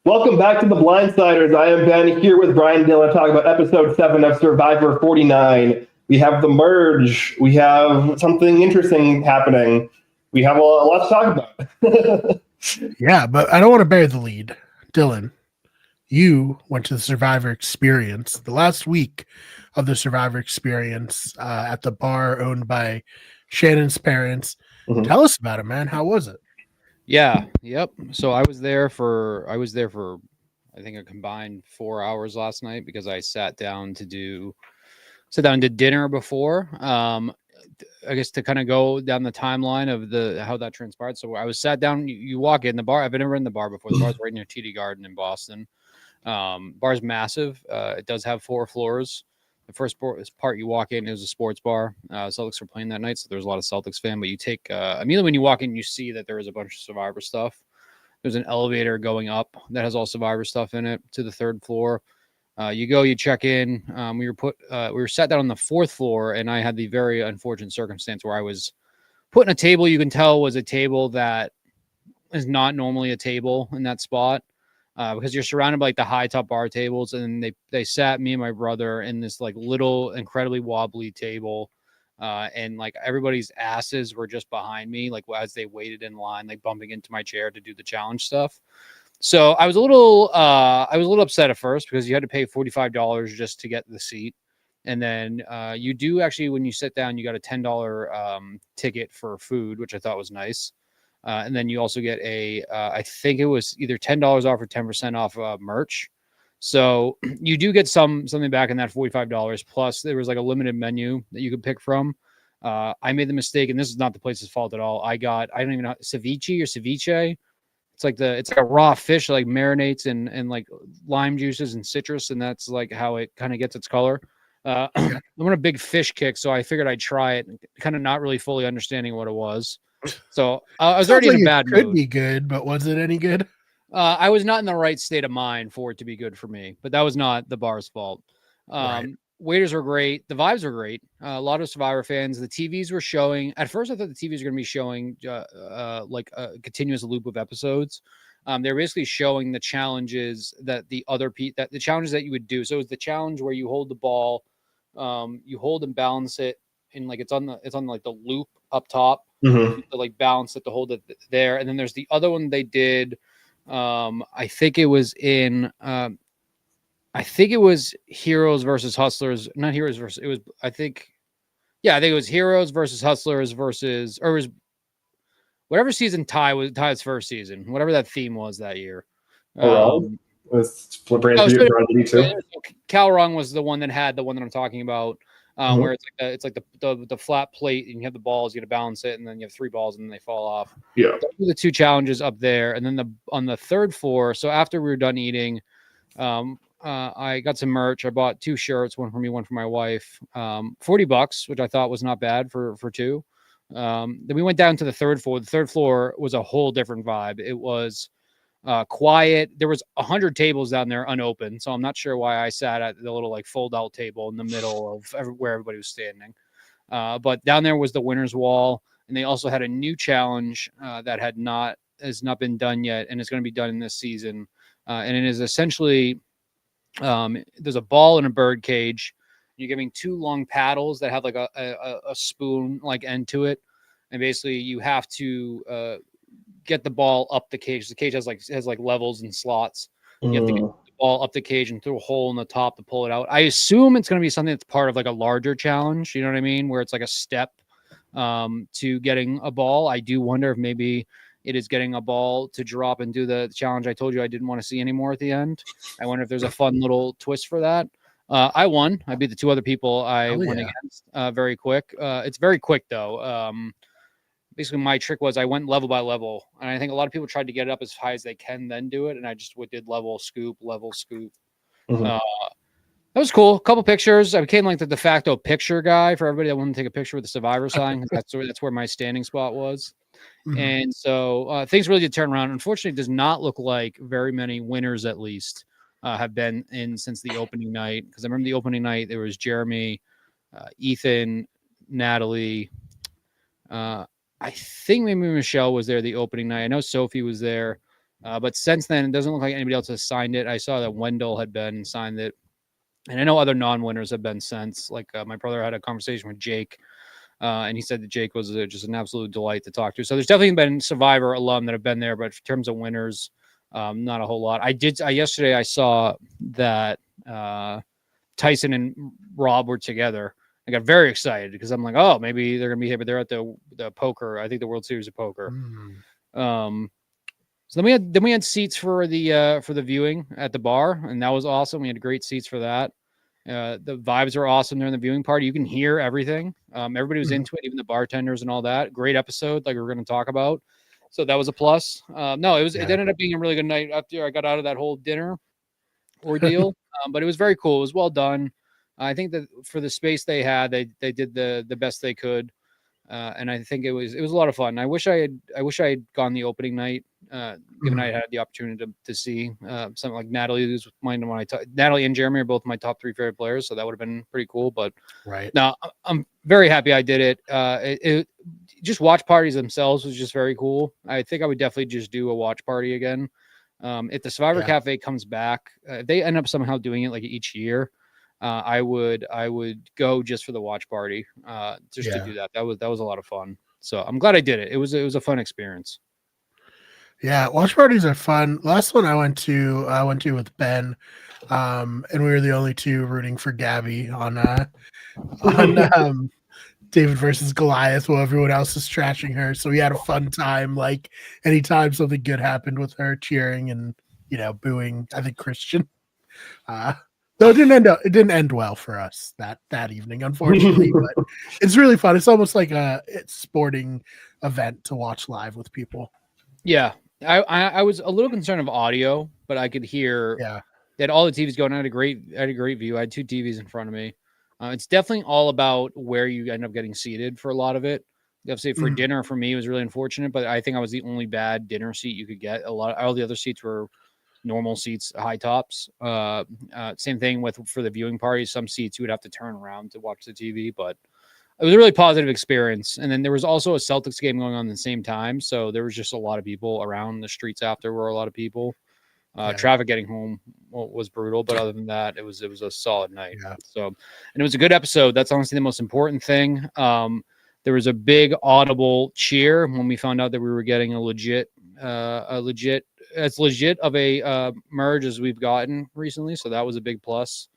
Welcome back to the Blindsiders. I am Ben here with Brian Dillon talking about episode 7 of Survivor 49. We have the merge. We have something interesting happening. We have a lot to talk about. Yeah, but I don't want to bury the lead. Dylan, you went to the Survivor Experience, the last week of the Survivor Experience at the bar owned by Shannon's parents. Mhm. Tell us about it, man. How was it? Yeah, yep. So I was there for I think a combined 4 hours last night because I sat down to dinner before. I guess to kind of go down the timeline of how that transpired. So I was sat down. You walk in the bar. I've never in the bar before. The bar's right near TD Garden in Boston. Bar's massive. It does have 4 floors. The first part you walk in is a sports bar. Celtics were playing that night, so there's a lot of Celtics fan. But you take immediately when you walk in, you see that there is a bunch of Survivor stuff. There's an elevator going up that has all Survivor stuff in it to the 3rd floor. You check in. We were sat down on the 4th floor, and I had the very unfortunate circumstance where I was put in a table. You can tell was a table that is not normally a table in that spot. Because you're surrounded by like the high top bar tables, and they sat me and my brother in this like little incredibly wobbly table, and like everybody's asses were just behind me, like as they waited in line, like bumping into my chair to do the challenge stuff. So I was a little upset at first because you had to pay $45 just to get the seat, and then you do actually when you sit down, you got a $10 ticket for food, which I thought was nice. And then you also get I think it was either $10 off or 10% off merch. So you do get something back in that $45. Plus, there was like a limited menu that you could pick from. I made the mistake, and this is not the place's fault at all. I don't even know ceviche. It's like a raw fish, like marinates and like lime juices and citrus, and that's like how it kind of gets its color. I'm on a big fish kick, so I figured I'd try it, kind of not really fully understanding what it was. So I was already in a bad mood. Could be good, but was it any good? I was not in the right state of mind for it to be good for me, but that was not the bar's fault. Right. Waiters were great. The vibes were great. A lot of Survivor fans. The TVs were showing. At first, I thought the TVs were going to be showing like a continuous loop of episodes. They're basically showing the challenges that the challenges that you would do. So it was the challenge where you hold the ball, you hold and balance it, and like it's on like the loop up top. Mm-hmm. To like balance it to hold it there, and then there's the other one they did. I think it was Heroes versus Hustlers, not Heroes versus. It was I think it was Heroes versus Hustlers versus, or it was whatever season Ty's first season, whatever that theme was that year. Was Cal Rung was the one that had the one that I'm talking about. Where it's like the flat plate, and you have the balls, you got to balance it, and then you have 3 balls, and then they fall off. Yeah, those are the 2 challenges up there, and then on the 3rd floor. So after we were done eating, I got some merch. I bought 2 shirts, one for me, one for my wife. $40, which I thought was not bad for 2. Then we went down to the 3rd floor. The 3rd floor was a whole different vibe. It was quiet. There was 100 tables down there unopened, so I'm not sure why I sat at the little like fold-out table in the middle of where everybody was standing. But down there was the winner's wall, and they also had a new challenge that has not been done yet, and it's going to be done in this season. And it is essentially there's a ball in a bird cage. You're giving 2 long paddles that have like a spoon like end to it, and basically you have to get the ball up the cage. The cage has like levels and slots. You have to get the ball up the cage and through a hole in the top to pull it out. I assume it's going to be something that's part of like a larger challenge. You know what I mean? Where it's like a step to getting a ball. I do wonder if maybe it is getting a ball to drop and do the challenge I told you I didn't want to see anymore at the end. I wonder if there's a fun little twist for that. I won. I beat the 2 other people I went against very quick. It's very quick though. Basically, my trick was I went level by level, and I think a lot of people tried to get it up as high as they can, then do it, and I just did level, scoop. Mm-hmm. That was cool. A couple pictures. I became like the de facto picture guy for everybody that wanted to take a picture with the Survivor sign. That's where my standing spot was. Mm-hmm. And so things really did turn around. Unfortunately, it does not look like very many winners, at least, have been in since the opening night. Because I remember the opening night, there was Jeremy, Ethan, Natalie, I think maybe Michelle was there the opening night. I know Sophie was there. But since then, it doesn't look like anybody else has signed it. I saw that Wendell had been signed it. And I know other non-winners have been since. Like my brother had a conversation with Jake, and he said that Jake was just an absolute delight to talk to. So there's definitely been Survivor alum that have been there, but in terms of winners, not a whole lot. Yesterday I saw that Tyson and Rob were together. I got very excited because I'm like, oh, maybe they're gonna be here, but they're at the poker. I think the World Series of Poker. So then we had seats for the viewing at the bar, and that was awesome. We had great seats for that. The vibes are awesome during the viewing party. You can hear everything. Everybody was into it, even the bartenders and all that. Great episode, like we're going to talk about. So that was a plus. It ended up being a really good night after I got out of that whole dinner ordeal. But it was very cool. It was well done. I think that for the space they had, they did the best they could. And I think it was a lot of fun. I wish I had gone the opening night, given I had the opportunity to see something like Natalie, who's Natalie and Jeremy are both my top 3 favorite players, so that would have been pretty cool. But now I'm very happy I did it. It just watch parties themselves was just very cool. I think I would definitely just do a watch party again. If the Survivor Cafe comes back, if they end up somehow doing it like each year, I would go just for the watch party, to do that. That was a lot of fun. So I'm glad I did it. It was a fun experience. Yeah, watch parties are fun. Last one I went to with Ben, and we were the only 2 rooting for Gabby on David versus Goliath, while everyone else is trashing her. So we had a fun time. Like anytime something good happened with her, cheering and booing. I think Christian. Though it didn't end well for us that evening, unfortunately. But it's really fun. It's almost like a sporting event to watch live with people. Yeah, I was a little concerned of audio, but I could hear that all the TVs going. I had a great view. I had 2 TVs in front of me. It's definitely all about where you end up getting seated for a lot of it. You have to say for dinner for me it was really unfortunate, but I think I was the only bad dinner seat you could get. All the other seats were normal seats, high tops. Same thing for the viewing parties. Some seats you would have to turn around to watch the TV, but it was a really positive experience. And then there was also a Celtics game going on at the same time, so there was just a lot of people around the streets after. Were a lot of people. Traffic getting home was brutal, but other than that, it was a solid night. So, and it was a good episode. That's honestly the most important thing. There was a big audible cheer when we found out that we were getting as legit of a merge as we've gotten recently. So that was a big plus.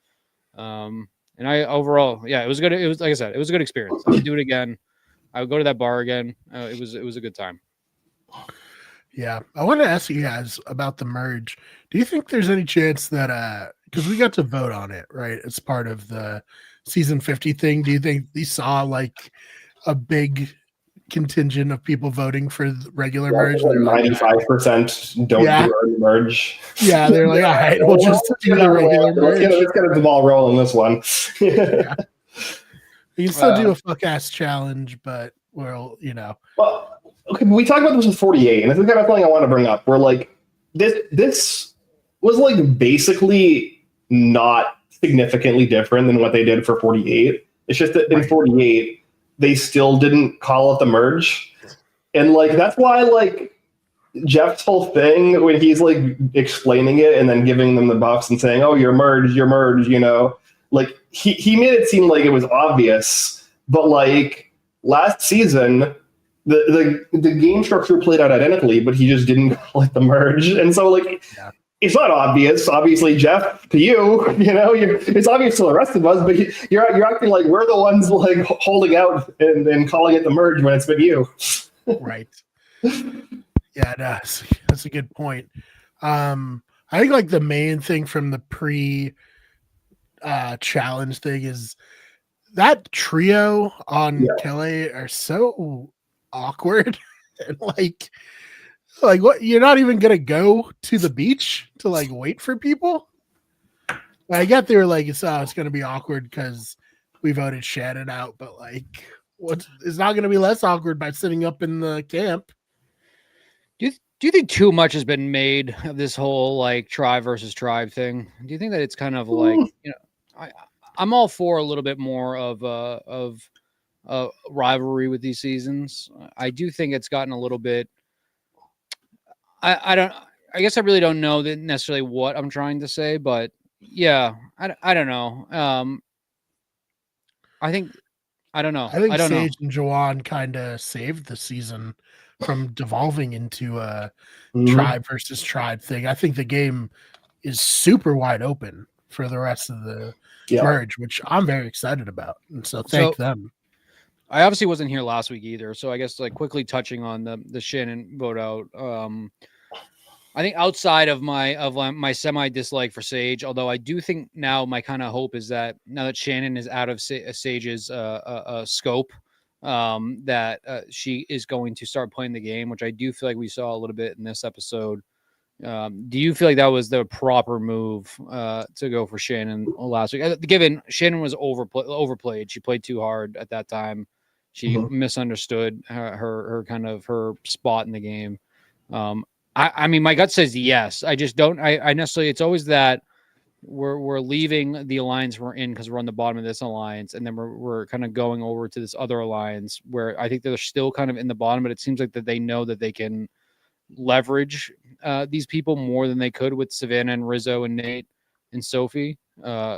And I overall, it was good. It was, like I said, it was a good experience. I would do it again. I would go to that bar again. It was a good time. Yeah. I want to ask you guys about the merge. Do you think there's any chance that, because we got to vote on it, right? It's part of the season 50 thing. Do you think we saw like a big contingent of people voting for the regular merge? 95% don't do early merge. Yeah, they're like, all right, we'll just do the regular merge. Let's get the ball rolling this one. You can still do a fuck ass challenge, but Well, okay, we talked about this with 48, and this is kind of something I want to bring up. Where like this was like basically not significantly different than what they did for 48. It's just that in 48 they still didn't call it the merge, and like that's why like Jeff's whole thing when he's like explaining it and then giving them the buffs and saying, "Oh, you're merged," like he made it seem like it was obvious, but like last season. The game structure played out identically, but he just didn't call it the merge, and so like it's not obvious. Obviously, Jeff, to you, it's obvious to the rest of us, but you're acting like we're the ones like holding out and calling it the merge when it's been you. Right. Yeah, that's a good point. I think like the main thing from the challenge thing is that trio on Kelly are so awkward and like what, you're not even gonna go to the beach to like wait for people. I get they were like it's gonna be awkward because we voted Shannon out, but like it's not gonna be less awkward by sitting up in the camp. Do you think too much has been made of this whole like tribe versus tribe thing? Do you think that it's kind of like I'm all for a little bit more of rivalry with these seasons. I do think it's gotten a little bit. I don't. I guess I really don't know that necessarily what I'm trying to say, but yeah, I don't know. I think I don't know. I think I don't know. Sage and Joanne kind of saved the season from devolving into a tribe versus tribe thing. I think the game is super wide open for the rest of the merge, which I'm very excited about. And so thank them. I obviously wasn't here last week either, so I guess like quickly touching on the Shannon vote out. I think outside of my semi dislike for Sage, although I do think now my kind of hope is that now that Shannon is out of Sage's scope, that she is going to start playing the game, which I do feel like we saw a little bit in this episode. Do you feel like that was the proper move to go for Shannon last week? Given Shannon was overplayed, she played too hard at that time. She misunderstood her kind of her spot in the game. I mean, my gut says yes. I just don't. I necessarily. It's always that we're leaving the alliance we're in because we're on the bottom of this alliance, and then we're kind of going over to this other alliance where I think they're still kind of in the bottom, but it seems like that they know that they can leverage these people more than they could with Savannah and Rizzo and Nate and Sophie.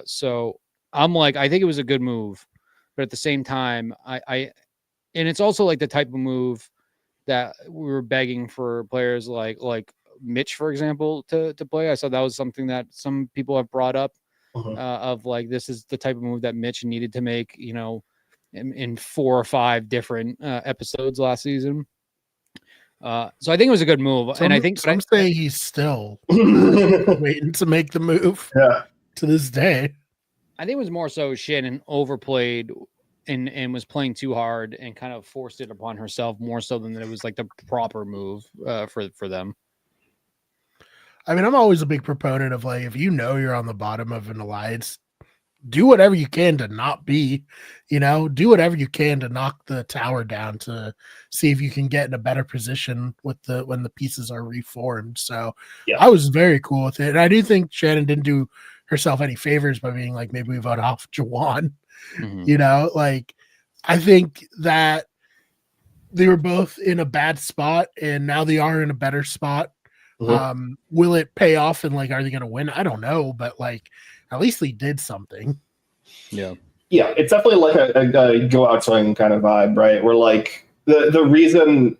So I'm like, I think it was a good move, but at the same time, I and it's also like the type of move that we were begging for players like Mitch, for example, to play. I saw that was something that some people have brought up of like, this is the type of move that Mitch needed to make, you know, in 4 or 5 different episodes last season. So I think it was a good move. And I think some say he's still waiting to make the move to this day. I think it was more so Shannon overplayed and was playing too hard and kind of forced it upon herself more so than that it was like the proper move for them. I mean, I'm always a big proponent of like, if you know you're on the bottom of an alliance, do whatever you can to not be, you know, do whatever you can to knock the tower down to see if you can get in a better position with when the pieces are reformed. So I was very cool with it. And I do think Shannon didn't do herself any favors by being like, maybe we vote off Jawan. You know, like, I think that they were both in a bad spot and now they are in a better spot. Will it pay off and like, are they going to win? I don't know, but like, at least they did something. Yeah, it's definitely like a go out swing kind of vibe, right? Where like the reason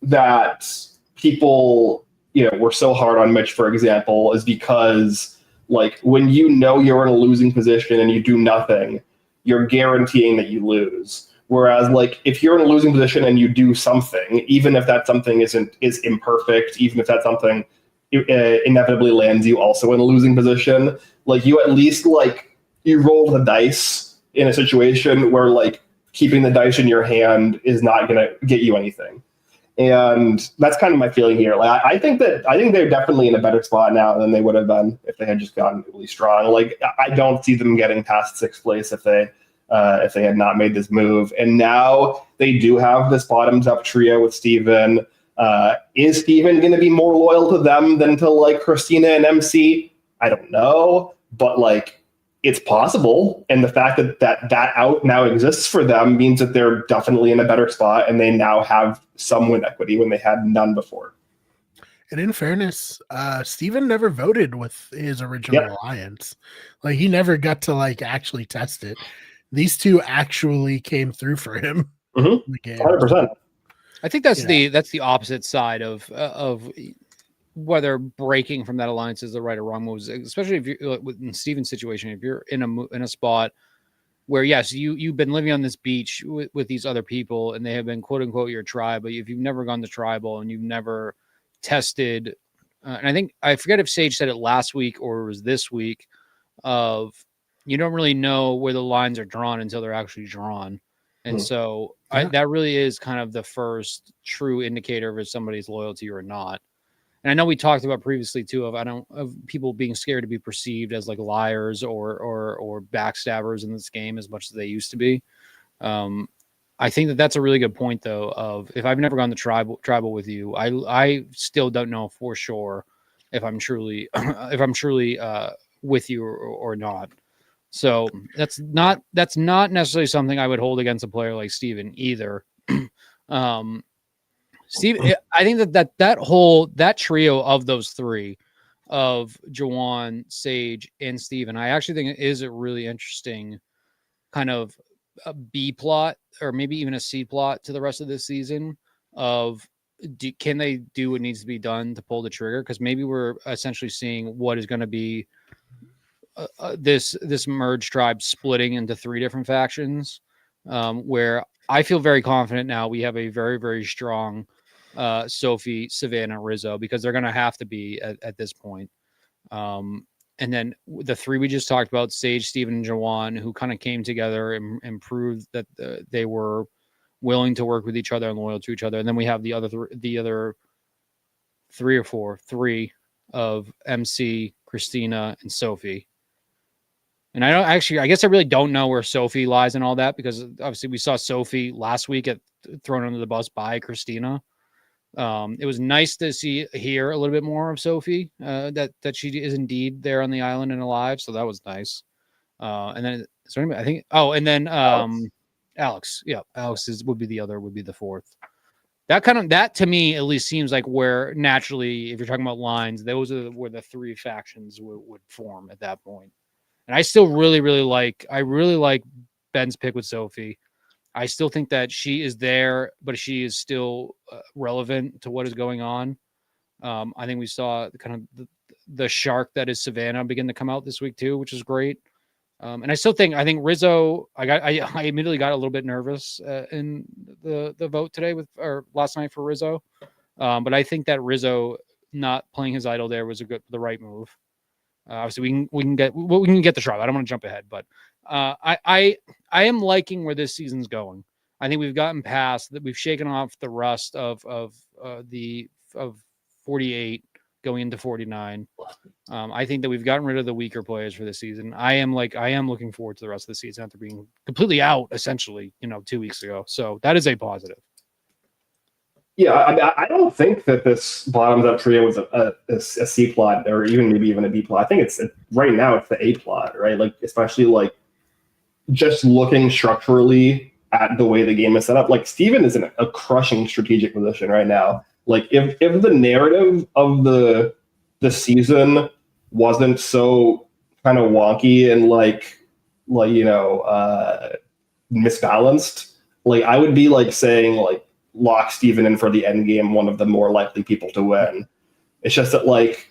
that people, you know, were so hard on Mitch, for example, is because like when you know you're in a losing position and you do nothing, you're guaranteeing that you lose. Whereas like if you're in a losing position and you do something, even if that something is imperfect, even if that something inevitably lands you also in a losing position, like you at least like you roll the dice in a situation where like keeping the dice in your hand is not going to get you anything. And that's kind of my feeling here. Like I think they're definitely in a better spot now than they would have been if they had just gotten really strong. Like I don't see them getting past 6th place if they had not made this move. And now they do have this bottoms up trio with Steven. Is Steven going to be more loyal to them than to like Christina and MC? I don't know, but like it's possible. And the fact that out now exists for them means that they're definitely in a better spot and they now have some win equity when they had none before. And in fairness, Steven never voted with his original alliance. Like he never got to like actually test it. These two actually came through for him. In the game. 100%. I think that's the opposite side of whether breaking from that alliance is the right or wrong moves, especially if you're in Steven's situation, if you're in a spot where, yes, you've been living on this beach with these other people and they have been quote unquote your tribe, but if you've never gone to tribal and you've never tested, and I forget if Sage said it last week or it was this week, of you don't really know where the lines are drawn until they're actually drawn. And so that really is kind of the first true indicator of if somebody's loyalty or not. And I know we talked about previously too of people being scared to be perceived as like liars or backstabbers in this game as much as they used to be. I think that's a really good point though. Of if I've never gone to tribal with you, I still don't know for sure if I'm truly with you or not. So that's not necessarily something I would hold against a player like Steven either. Steve, I think that trio of those three, of Jawan, Sage, and Steven, I actually think it is a really interesting kind of a B plot, or maybe even a C plot to the rest of this season of can they do what needs to be done to pull the trigger? Because maybe we're essentially seeing what is going to be this merge tribe splitting into three different factions, where I feel very confident now we have a very, very strong Sophie, Savannah, Rizzo, because they're going to have to be at this point. And then the three we just talked about, Sage, Steven, and Jawan, who kind of came together and proved that they were willing to work with each other and loyal to each other. And then we have the other three of MC, Christina, and Sophie. And I guess I really don't know where Sophie lies in all that, because obviously we saw Sophie last week thrown under the bus by Christina. It was nice to hear a little bit more of Sophie, that she is indeed there on the island and alive. So that was nice. And then Alex. Yeah, Alex would be the fourth. That to me at least seems like where naturally, if you're talking about lines, those are where the three factions would form at that point. And I still really, really like Ben's pick with Sophie. I still think that she is there, but she is still relevant to what is going on. I think we saw kind of the shark that is Savannah begin to come out this week too, which is great. And I think Rizzo. I immediately got a little bit nervous in the vote today or last night for Rizzo, but I think that Rizzo not playing his idol there was the right move. Obviously, we can get the tribe. I don't want to jump ahead, but I am liking where this season's going. I think we've gotten past that. We've shaken off the rust of 48 going into 49. I think that we've gotten rid of the weaker players for this season. I am looking forward to the rest of the season after being completely out essentially, 2 weeks ago. So that is a positive. Yeah, I don't think that this bottoms up trio was a C plot, or maybe even a B plot. I think right now it's the A plot, right? Like, especially like just looking structurally at the way the game is set up. Like, Steven is in a crushing strategic position right now. Like, if the narrative of the season wasn't so kind of wonky and misbalanced, like, I would be like saying like lock Steven in for the end game, one of the more likely people to win. It's just that, like,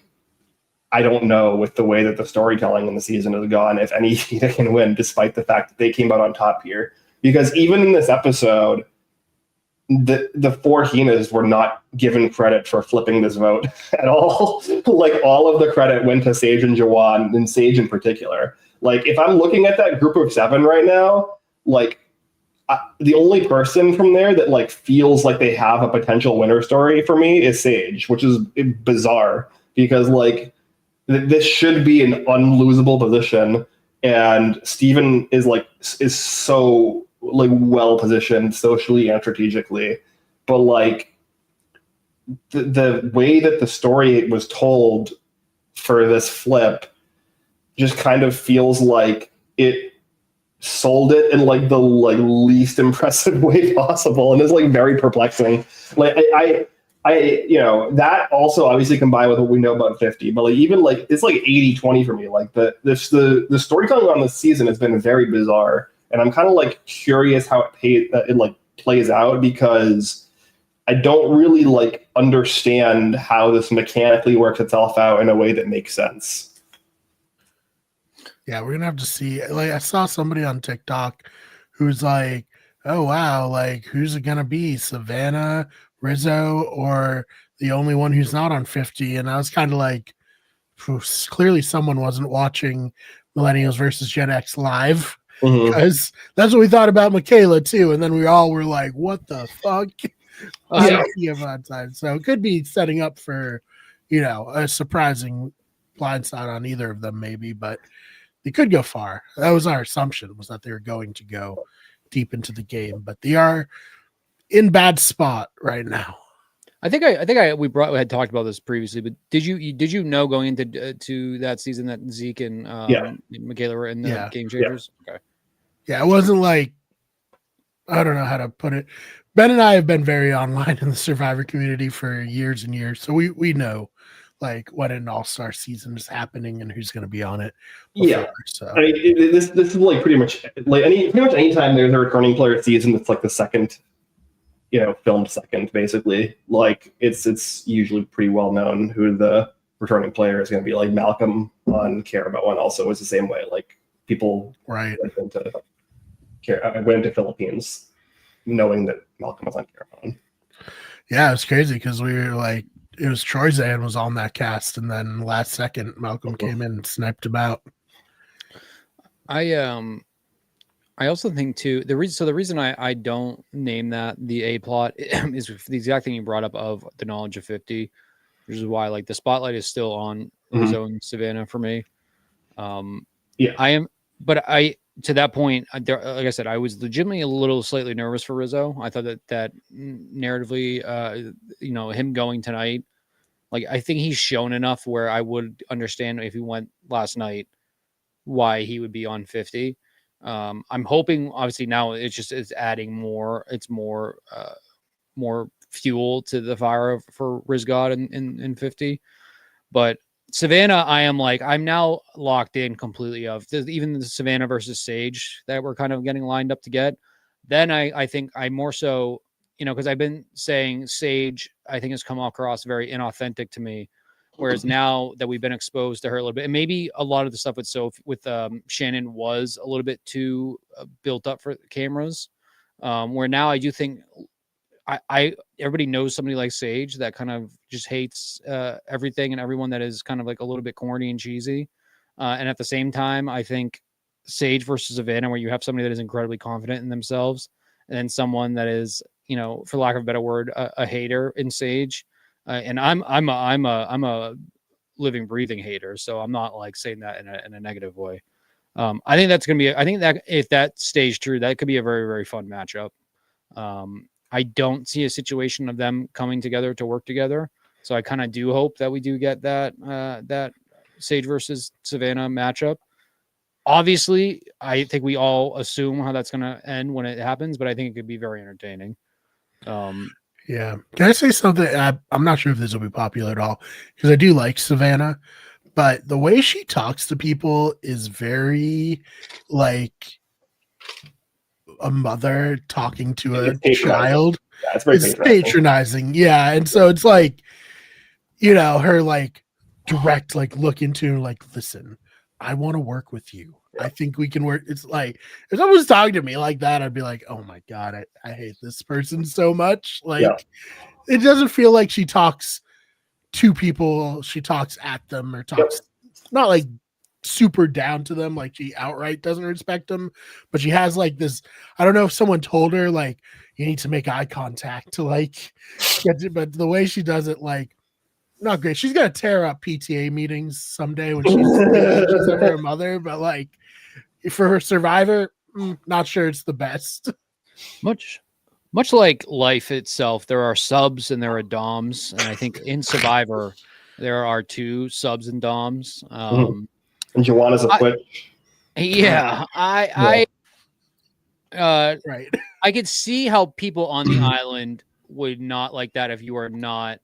I don't know, with the way that the storytelling in the season has gone, if any Hina can win, despite the fact that they came out on top here. Because even in this episode, the four Hinas were not given credit for flipping this vote at all. Like, all of the credit went to Sage and Jawan, and Sage in particular. Like, if I'm looking at that group of 7 right now, like, the only person from there that like feels like they have a potential winner story for me is Sage, which is bizarre because like this should be an unlosable position, and Steven is so like well positioned socially and strategically, but like the way that the story was told for this flip just kind of feels like it sold it in like the least impressive way possible, and it's like very perplexing. Like I that also obviously combined with what we know about 50, but like even like it's like 80-20 for me. Like the storytelling on this season has been very bizarre, and I'm kind of like curious how it plays out, because I don't really like understand how this mechanically works itself out in a way that makes sense. Yeah, we're gonna have to see. Like, I saw somebody on TikTok who's like, "Oh wow, like who's it gonna be, Savannah, Rizzo, or the only one who's not on 50?" And I was kind of like, clearly someone wasn't watching Millennials versus Gen X live, because that's what we thought about Michaela too. And then we all were like, "What the fuck?" Time. So it could be setting up for, a surprising blindside on either of them, maybe, but. They could go far. That was our assumption, was that they were going to go deep into the game, but they are in bad spot right now. I think we had talked about this previously, but did you know going into to that season that Zeke and Michaela were in the game changers? Yeah. Okay. Yeah, it wasn't like, I don't know how to put it, Ben and I have been very online in the Survivor community for years and years, so we know like when an all-star season is happening and who's going to be on it before. Yeah. So I mean, this is like pretty much any time there's a returning player season, it's like the second, filmed second basically. Like it's usually pretty well known who the returning player is going to be. Like Malcolm on Carabao One also was the same way. Like people right. went into Philippines knowing that Malcolm was on Carabao One. Yeah, it's crazy because we were like, it was Troyzan was on that cast, and then last second Malcolm came in and sniped him out. I also think too the reason I don't name that the A plot is the exact thing you brought up of the knowledge of 50, which is why like the spotlight is still on Rizzo and Savannah for me. To that point, like I said, I was legitimately a little slightly nervous for Rizzo. I thought that narratively, him going tonight, like I think he's shown enough where I would understand if he went last night why he would be on 50. I'm hoping obviously now it's adding more. It's more fuel to the fire for Rizgod in 50. But Savannah, I'm now locked in completely of even the Savannah versus Sage that we're kind of getting lined up to get. Then I think I more so, because I've been saying Sage, I think has come across very inauthentic to me. Whereas now that we've been exposed to her a little bit, and maybe a lot of the stuff with Shannon was a little bit too built up for cameras, where now I do think everybody knows somebody like Sage that kind of just hates everything and everyone that is kind of like a little bit corny and cheesy. And at the same time, I think Sage versus Savannah, where you have somebody that is incredibly confident in themselves, and then someone that is, for lack of a better word, a hater in Sage. And I'm a living, breathing hater, so I'm not like saying that in a negative way. I think that's gonna be. I think that if that stays true, that could be a very, very fun matchup. I don't see a situation of them coming together to work together, so I kind of do hope that we do get that Sage versus Savannah matchup. Obviously, I think we all assume how that's gonna end when it happens, but I think it could be very entertaining. Yeah. Can I say something? I'm not sure if this will be popular at all because I do like Savannah, but the way she talks to people is very like a mother talking to a child. Yeah, it's very patronizing. Yeah. And so it's like, her like direct, like look into like, listen, I want to work with you. I think we can work. It's like if someone was talking to me like that, I'd be like, oh my God, I hate this person so much. Like it doesn't feel like she talks to people, she talks at them or talks not like super down to them, like she outright doesn't respect them, but she has like this. I don't know if someone told her like you need to make eye contact to like get it, but the way she does it, like not great. She's gonna tear up PTA meetings someday when she's over her mother, but like for her Survivor, not sure it's the best. Much like life itself, there are subs and there are doms, and I think in Survivor there are 2 subs and doms. And Joanna's a Twitch. Yeah, right. I could see how people on the island would not like that if you are not,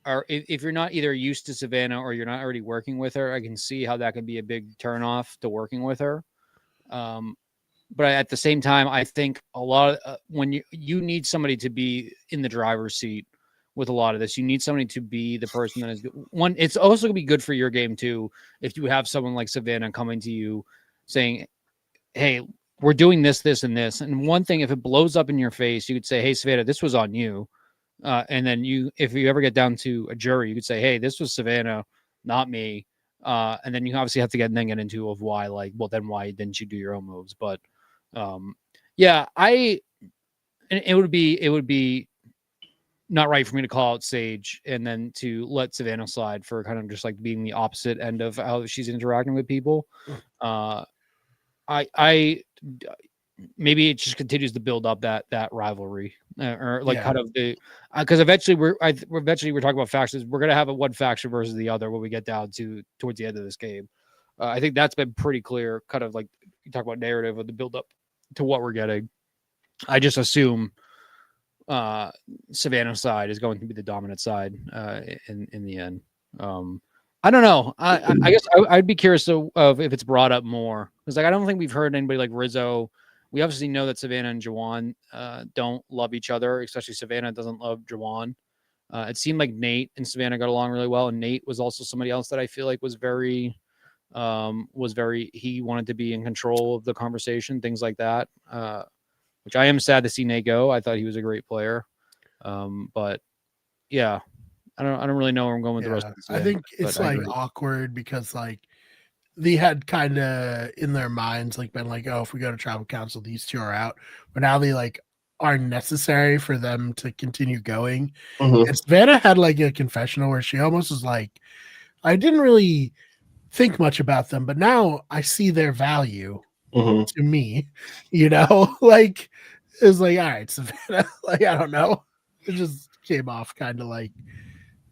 or if you're not either used to Savannah or you're not already working with her. I can see how that could be a big turnoff to working with her. But at the same time, I think a lot of when you need somebody to be in the driver's seat with a lot of this, you need somebody to be the person that is one. It's also gonna be good for your game too if you have someone like Savannah coming to you saying, "Hey, we're doing this, this, and this." And one thing, if it blows up in your face, you could say, "Hey, Savannah, this was on you." And then if you ever get down to a jury, you could say, "Hey, this was Savannah, not me." And then you obviously have to get into of why, like, well, then why didn't you do your own moves? But it would be not right for me to call out Sage and then to let Savannah slide for kind of just like being the opposite end of how she's interacting with people. I maybe it just continues to build up that rivalry or like kind of the because eventually we're talking about factions. We're gonna have a one faction versus the other when we get down to towards the end of this game. I think that's been pretty clear. Kind of like you talk about narrative of the build up to what we're getting. I just assume Savannah's side is going to be the dominant side in the end. I don't know. I guess I'd be curious of if it's brought up more, because like I don't think we've heard anybody like Rizzo. We obviously know that Savannah and Jawan don't love each other, especially Savannah doesn't love Jawan. It seemed like Nate and Savannah got along really well, and Nate was also somebody else that I feel like was very he wanted to be in control of the conversation, things like that. Which I am sad to see Nate go. I thought he was a great player, but yeah. I don't really know where I'm going with the rest of this. I think it's like awkward because like they had kind of in their minds like been like, oh, if we go to tribal council, these two are out. But now they like are necessary for them to continue going. Mhm. And Savannah had like a confessional where she almost was like, I didn't really think much about them, but now I see their value Mhm. to me, you know, like it's like, all right, Savannah, like I don't know. It just came off kind of like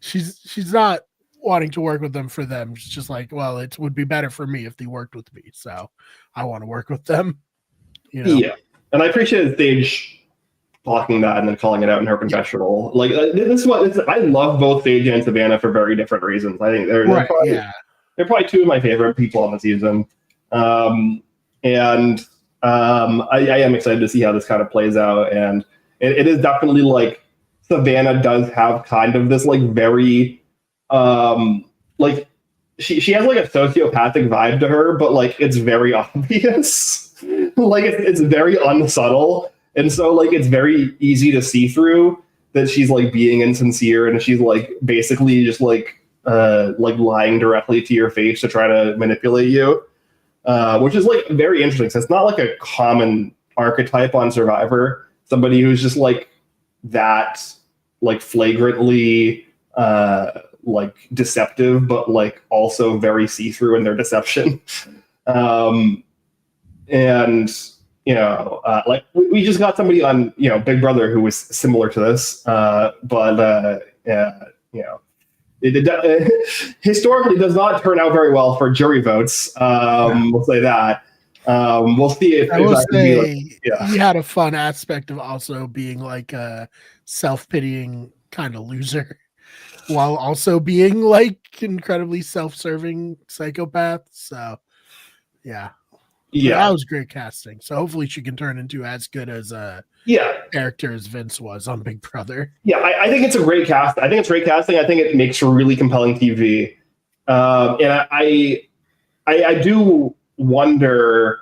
she's not wanting to work with them for them. It's just like, well, it would be better for me if they worked with me. So I want to work with them. You know? Yeah. And I appreciate Sage talking that and then calling it out in her confessional. Like I love both Sage and Savannah for very different reasons. I think they're probably two of my favorite people on the season. I am excited to see how this kind of plays out. And it is definitely like Savannah does have kind of this like very like she has like a sociopathic vibe to her, but like it's very obvious. Like it's very unsubtle. And so like it's very easy to see through that she's like being insincere and she's like basically just like lying directly to your face to try to manipulate you. Which is like very interesting. So it's not like a common archetype on Survivor. Somebody who's just like that, like flagrantly like deceptive, but like also very see-through in their deception. And you know, like we just got somebody on, you know, Big Brother who was similar to this, but you know, it historically does not turn out very well for jury votes. We'll say that. We'll see if I will say yeah. he had a fun aspect of also being like a self-pitying kind of loser while also being like incredibly self-serving psychopath. So yeah. Yeah, that was great casting. So hopefully she can turn into as good as a character as Vince was on Big Brother. Yeah, I think it's a great cast. I think it's great casting. I think it makes really compelling TV. And I do wonder,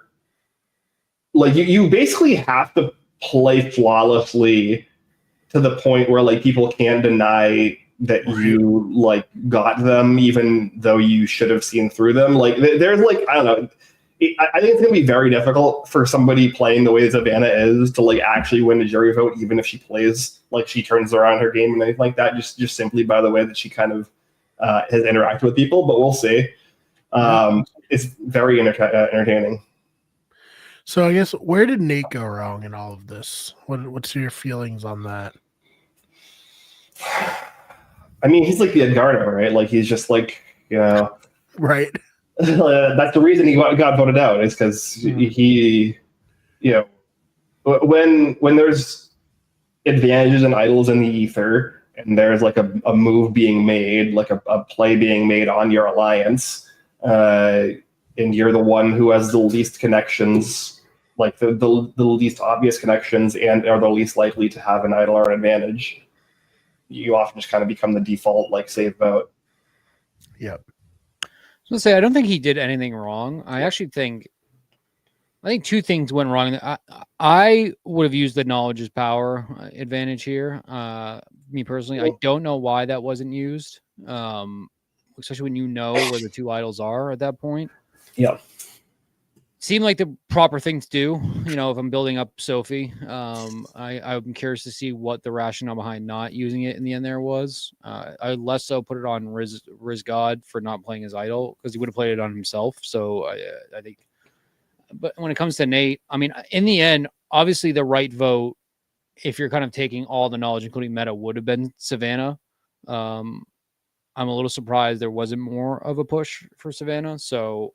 like you basically have to play flawlessly to the point where like people can't deny that you like got them, even though you should have seen through them. Like there's like, I don't know. I think it's going to be very difficult for somebody playing the way Savannah is to like actually win a jury vote, even if she plays like she turns around her game and anything like that, just simply by the way that she kind of has interacted with people. But we'll see. It's very entertaining. So I guess where did Nate go wrong in all of this? What's your feelings on that? I mean, he's like the Edgardo, right? Like he's just like, you know, right. That's the reason he got voted out, is because he, you know, when there's advantages and idols in the ether, and there's like a move being made, like a play being made on your alliance, and you're the one who has the least connections, like the least obvious connections, and are the least likely to have an idol or an advantage, you often just kind of become the default like safe vote. Yep. I was gonna say, I don't think he did anything wrong. I think two things went wrong. I would have used the knowledge is power advantage here. Me personally, I don't know why that wasn't used, especially when you know where the two idols are at that point. Yeah. Seemed like the proper thing to do. You know, if I'm building up Sophie, I'm curious to see what the rationale behind not using it in the end there was. I less so put it on Riz God for not playing his idol, because he would have played it on himself. So I think, but when it comes to Nate, I mean, in the end, obviously the right vote, if you're kind of taking all the knowledge, including meta, would have been Savannah. I'm a little surprised there wasn't more of a push for Savannah. So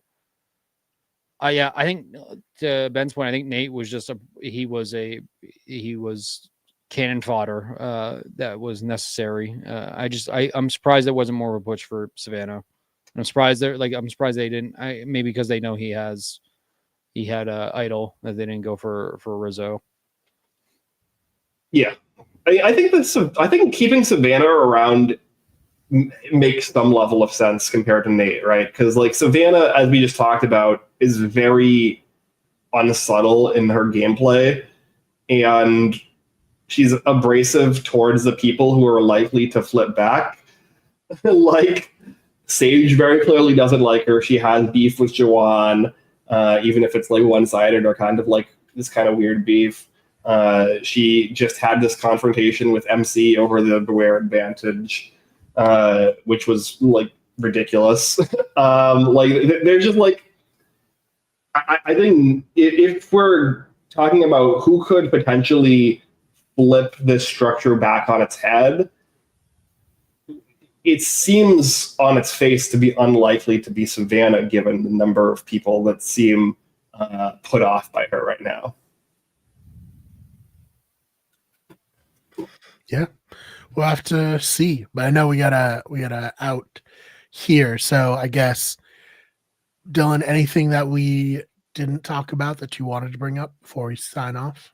I think to Ben's point, I think Nate was just he was cannon fodder that was necessary. I'm surprised there wasn't more of a push for Savannah. I'm surprised they didn't. Maybe because they know he had a idol that they didn't go for Rizzo. Yeah, I think keeping Savannah around makes some level of sense compared to Nate, right? Because like Savannah, as we just talked about, is very unsubtle in her gameplay, and she's abrasive towards the people who are likely to flip back. Like Sage very clearly doesn't like her. She has beef with Jawan, even if it's like one-sided or kind of like this kind of weird beef. She just had this confrontation with MC over the Beware advantage, which was like ridiculous. Like they're just like, I think if we're talking about who could potentially flip this structure back on its head, it seems on its face to be unlikely to be Savannah, given the number of people that seem put off by her right now. Yeah, we'll have to see. But I know we gotta out here. So I guess, Dylan, anything that we didn't talk about that you wanted to bring up before we sign off?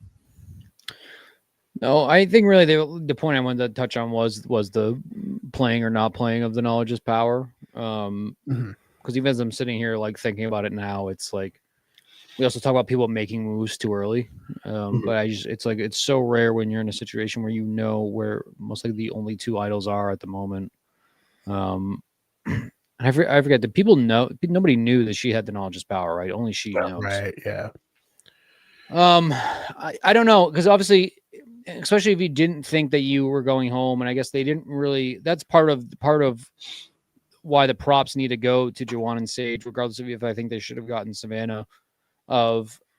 No, I think really the point I wanted to touch on was the playing or not playing of the knowledge is power. Because even as I'm sitting here like thinking about it now, it's like we also talk about people making moves too early. But it's so rare when you're in a situation where you know where most likely the only two idols are at the moment. I forget, did people know? Nobody knew that she had the knowledge is power, right? Only she knows. Right, yeah. I don't know, because obviously, especially if you didn't think that you were going home, and I guess they didn't really. That's part of why the props need to go to Jawan and Sage, regardless of if I think they should have gotten Savannah.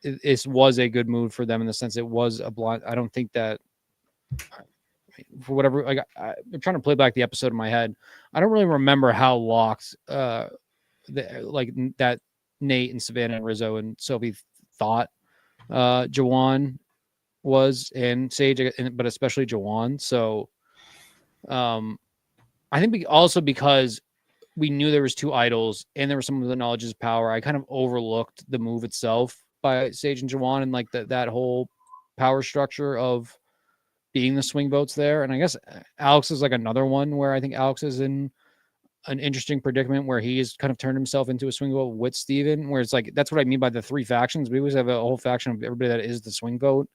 This was a good move for them in the sense it was a blind. I don't think that for whatever. Like I'm trying to play back the episode in my head. I don't really remember how locked that Nate and Savannah and Rizzo and Sophie thought Jawan was and Sage, but especially Jawan. So I think also because we knew there was two idols and there was some of the knowledge's power, I kind of overlooked the move itself by Sage and Jawan and like that whole power structure of being the swing votes there. And I guess Alex is like another one where I think Alex is in an interesting predicament where he has kind of turned himself into a swing vote with Steven, where it's like, that's what I mean by the three factions. We always have a whole faction of everybody that is the swing vote,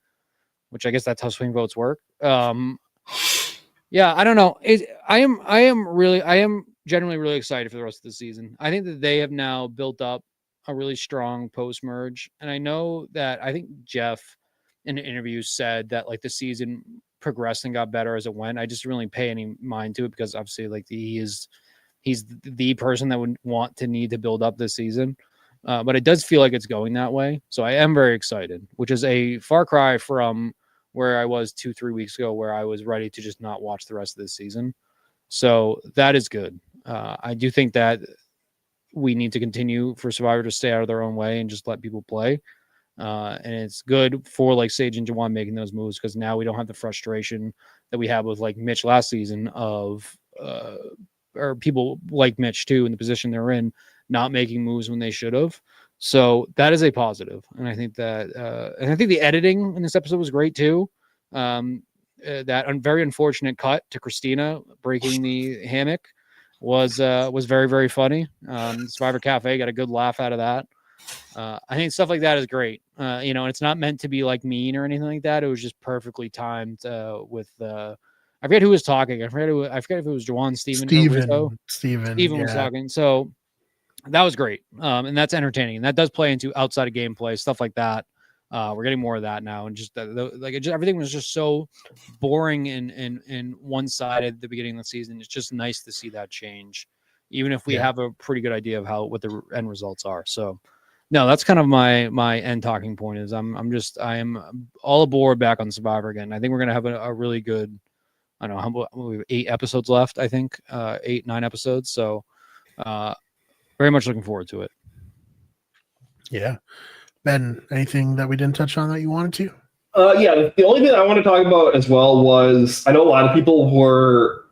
which I guess that's how swing votes work. Yeah, I don't know. I am genuinely really excited for the rest of the season. I think that they have now built up a really strong post merge. And I know that I think Jeff in an interview said that like the season progressed and got better as it went. I just didn't really pay any mind to it because obviously like he's the person that would need to build up this season. But it does feel like it's going that way. So I am very excited, which is a far cry from where I was 2-3 weeks ago, where I was ready to just not watch the rest of this season. So that is good. I do think that we need to continue for Survivor to stay out of their own way and just let people play. And it's good for like Sage and Jawan making those moves because now we don't have the frustration that we had with like Mitch last season of or people like Mitch too in the position they're in, not making moves when they should have. So that is a positive. And I think that and I think the editing in this episode was great too. That very unfortunate cut to Christina breaking the hammock was very, very funny. Survivor Cafe got a good laugh out of that. I think stuff like that is great. And it's not meant to be like mean or anything like that. It was just perfectly timed with I forget who was talking. I forget if it was Jawan, Steven was talking. So that was great. And that's entertaining. And that does play into outside of gameplay, stuff like that. We're getting more of that now. And just everything was just so boring and one-sided at the beginning of the season. It's just nice to see that change, even if we have a pretty good idea of what the end results are. So no, that's kind of my end talking point is I am all aboard back on Survivor again. I think we're going to have a really good, I don't know, we have 8 episodes left, I think 8-9 episodes. So very much looking forward to it. Yeah. Ben, anything that we didn't touch on that you wanted to? Yeah, the only thing I want to talk about as well was I know a lot of people were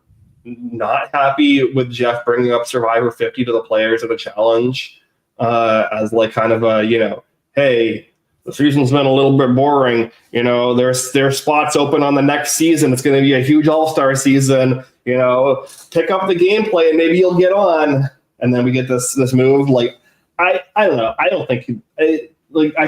not happy with Jeff bringing up Survivor 50 to the players of the challenge as like kind of a, hey, the season's been a little bit boring. There's spots open on the next season. It's going to be a huge all-star season. Pick up the gameplay and maybe you'll get on. And then we get this move. Like, I don't know. I don't think I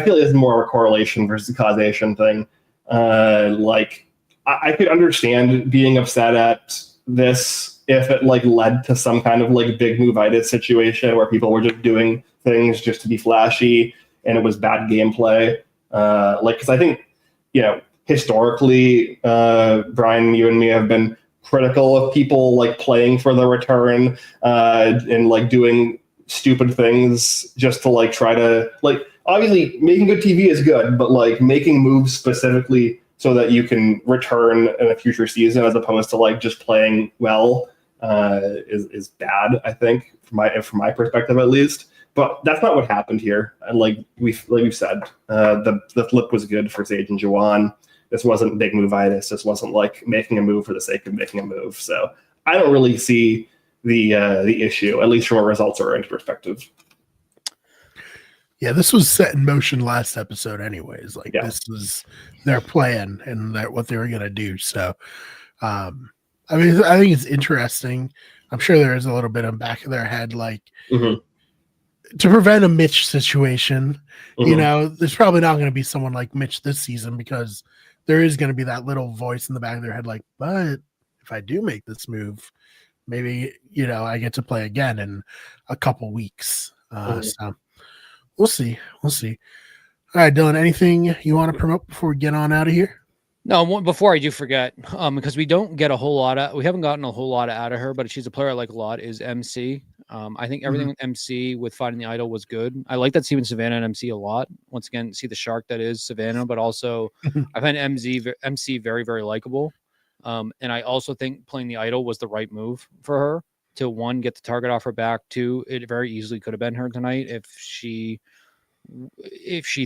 feel like it's more of a correlation versus causation thing. I could understand being upset at this if it like led to some kind of like big movitis situation where people were just doing things just to be flashy and it was bad gameplay. Because I think, historically, Brian, you and me have been critical of people like playing for the return and like doing stupid things just to like try to like obviously making good TV is good, but like making moves specifically so that you can return in a future season as opposed to like just playing well is bad, I think, from my perspective at least. But that's not what happened here. And like we've said, the flip was good for Sage and Juwan. This wasn't big movitis. This wasn't like making a move for the sake of making a move. So I don't really see the issue, at least from a results-oriented perspective. Yeah, this was set in motion last episode anyways. Like This was their plan and what they were going to do. So, I think it's interesting. I'm sure there is a little bit in the back of their head, like to prevent a Mitch situation, there's probably not going to be someone like Mitch this season because there is going to be that little voice in the back of their head, like, but if I do make this move, maybe, I get to play again in a couple weeks. So we'll see. All right, Dylan, anything you want to promote before we get on out of here? No, before I do forget, because we haven't gotten a whole lot out of her, but she's a player I like a lot, is MC. I think everything with MC with Finding the Idol was good. I like that Steven Savannah and MC a lot. Once again, see the shark that is Savannah, but also I find MC very, very likable. And I also think playing the Idol was the right move for her to, one, get the target off her back. Two, it very easily could have been her tonight if she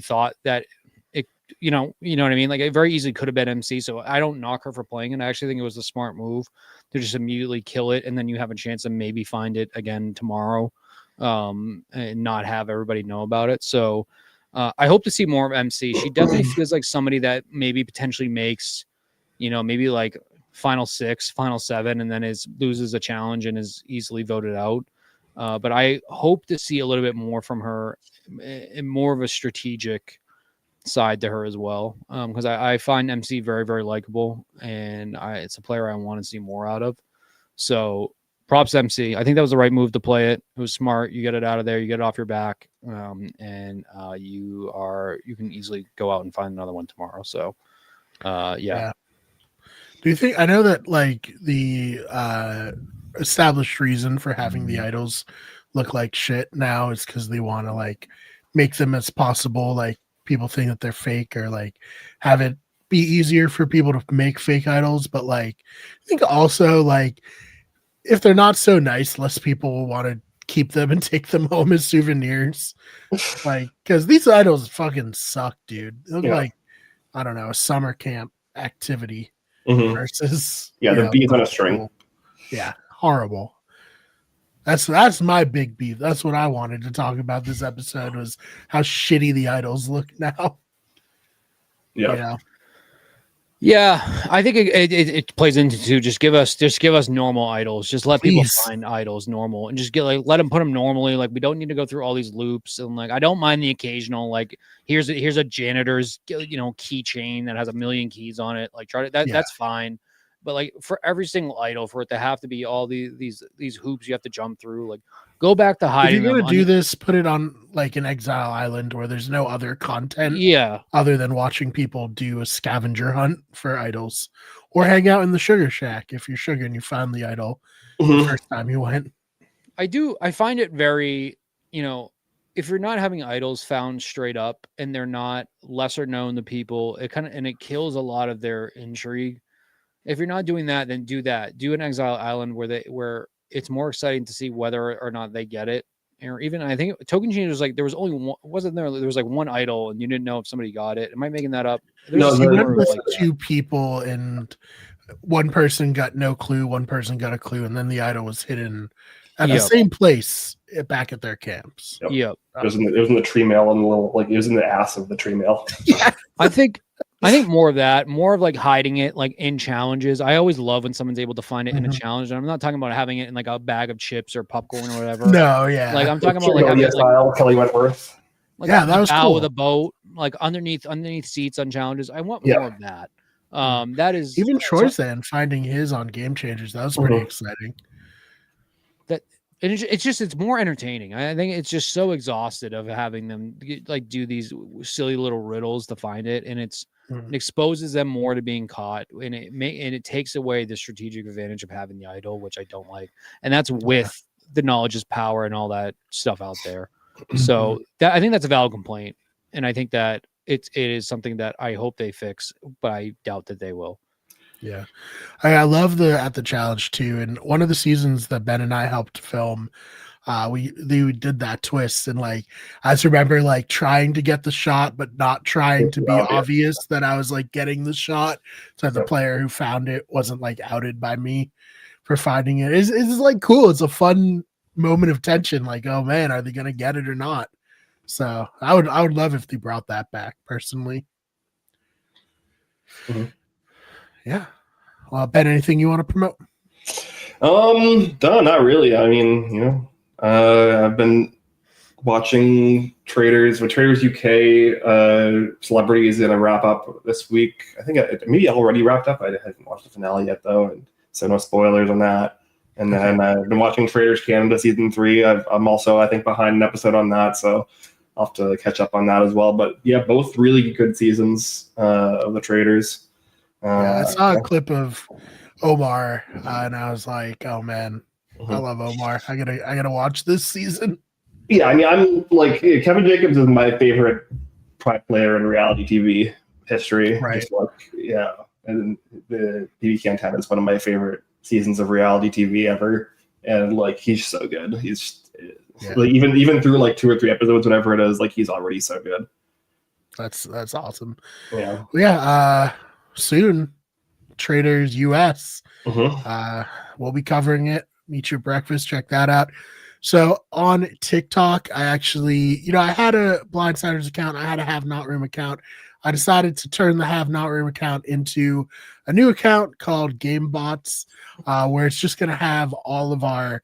thought that it, you know what I mean? Like, it very easily could have been MC. So I don't knock her for playing it. I actually think it was a smart move to just immediately kill it. And then you have a chance to maybe find it again tomorrow and not have everybody know about it. So I hope to see more of MC. She definitely feels like somebody that maybe potentially makes, maybe like final 6, final 7, and then loses a challenge and is easily voted out. But I hope to see a little bit more from her and more of a strategic side to her as well. Because I find MC very, very likable, and it's a player I want to see more out of. So props MC. I think that was the right move to play it. It was smart. You get it out of there, you get it off your back, and you can easily go out and find another one tomorrow. So yeah. Do you think, I know that like the established reason for having the idols look like shit now is because they want to like make them as possible, like people think that they're fake, or like have it be easier for people to make fake idols. But like, I think also like if they're not so nice, less people will want to keep them and take them home as souvenirs. Like, because these idols fucking suck, dude. They look like, I don't know, a summer camp activity versus the bees on a string. Yeah, horrible. That's my big beef. That's what I wanted to talk about this episode, was how shitty the idols look now. Yeah, I think it plays into just give us normal idols. Just let people find idols normal, and just let them put them normally. Like, we don't need to go through all these loops. And like, I don't mind the occasional, like, here's a janitor's keychain that has 1 million keys on it. Like, that's fine. But like, for every single idol, for it to have to be all these hoops you have to jump through, like, go back to hiding. If you're gonna do this, put it on like an exile island where there's no other content, other than watching people do a scavenger hunt for idols, or hang out in the sugar shack if you're sugar and you found the idol the first time you went. I find it very, if you're not having idols found straight up and they're not lesser known to people, it kills a lot of their intrigue. If you're not doing that, then do that. Do an exile island where it's more exciting to see whether or not they get it or even I think token change was like there was only one, wasn't there? There was like one idol, and you didn't know if somebody got it. Am I making that up? There's No, a the- scene You where went it was with like that. two people, and one person got no clue, one person got a clue, and then the idol was hidden at the Yep. same place back at their camps. Yep. Yep. It was in the tree mail and the little like it was in the ass of the tree mail. Yeah. I think more of that, more of like hiding it like in challenges. I always love when someone's able to find it in a Mhm. challenge. And I'm not talking about having it in like a bag of chips or popcorn or whatever. No, yeah. Like I'm talking about like having it, like, style, Kelly Wentworth. like Yeah, on that the was bow cool. of the boat, like underneath seats on challenges. I want Yeah. more of that. That is Even so- Troyzan finding his on Game Changers, that was pretty Mhm. exciting. and it's more entertaining. I think it's just so exhausted of having them like do these silly little riddles to find it, and it exposes them more to being caught, and it takes away the strategic advantage of having the idol, which I don't like, and that's with the knowledge is power and all that stuff out there. So I think that's a valid complaint, and I think that it is something that I hope they fix, but I doubt that they will. Yeah, I love the challenge too. And one of the seasons that Ben and I helped film, we did that twist, and like I just remember like trying to get the shot, but not trying to be obvious that I was like getting the shot, so the player who found it wasn't like outed by me for finding it. It's like cool. It's a fun moment of tension. Like, oh man, are they gonna get it or not? So I would love if they brought that back personally. Mhm. Yeah. Well, Ben, anything you want to promote? No, not really. I mean, I've been watching Traders UK celebrities in a wrap up this week. I think maybe already wrapped up. I haven't watched the finale yet though, and so no spoilers on that. And then I've been watching Traders Canada season 3. I'm also I think behind an episode on that, so I'll have to catch up on that as well. But yeah, both really good seasons of the Traders. I saw a clip of Omar, and I was like, "Oh man, I love Omar. I gotta watch this season." Yeah, I mean, I'm like Kevin Jacobs is my favorite player in reality TV history. Right. Just like, yeah, and the TV Canton is one of my favorite seasons of reality TV ever, and like he's so good. He's like even through like 2 or 3 episodes, whatever it is, like he's already so good. That's awesome. Yeah. Yeah. Soon, Traders US. Mhm. We'll be covering it. Meet Your Breakfast. Check that out. So on TikTok, I actually, I had a Blindsiders account. I had a Have Not Room account. I decided to turn the Have Not Room account into a new account called GameBots, where it's just going to have all of our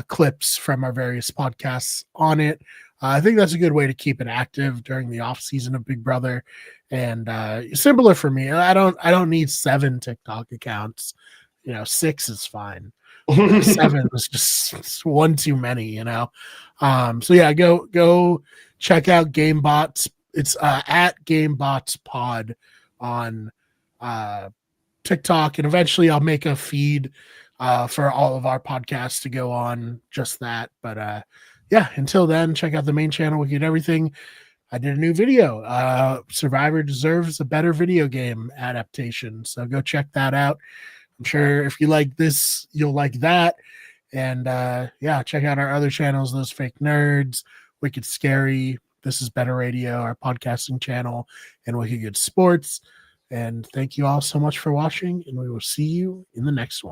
clips from our various podcasts on it. I think that's a good way to keep it active during the off season of Big Brother, and similar for me. I don't need 7 TikTok accounts. 6 is fine. 7 is just one too many. So yeah, go check out GameBots. It's at GameBots Pod on TikTok, and eventually I'll make a feed for all of our podcasts to go on just that. But yeah, until then, check out the main channel. We get everything. I did a new video. Survivor deserves a better video game adaptation. So go check that out. I'm sure if you like this, you'll like that. And yeah, check out our other channels, Those Fake Nerds, Wicked Scary, This Is Better Radio, our podcasting channel, and Wicked Good Sports. And thank you all so much for watching, and we will see you in the next one.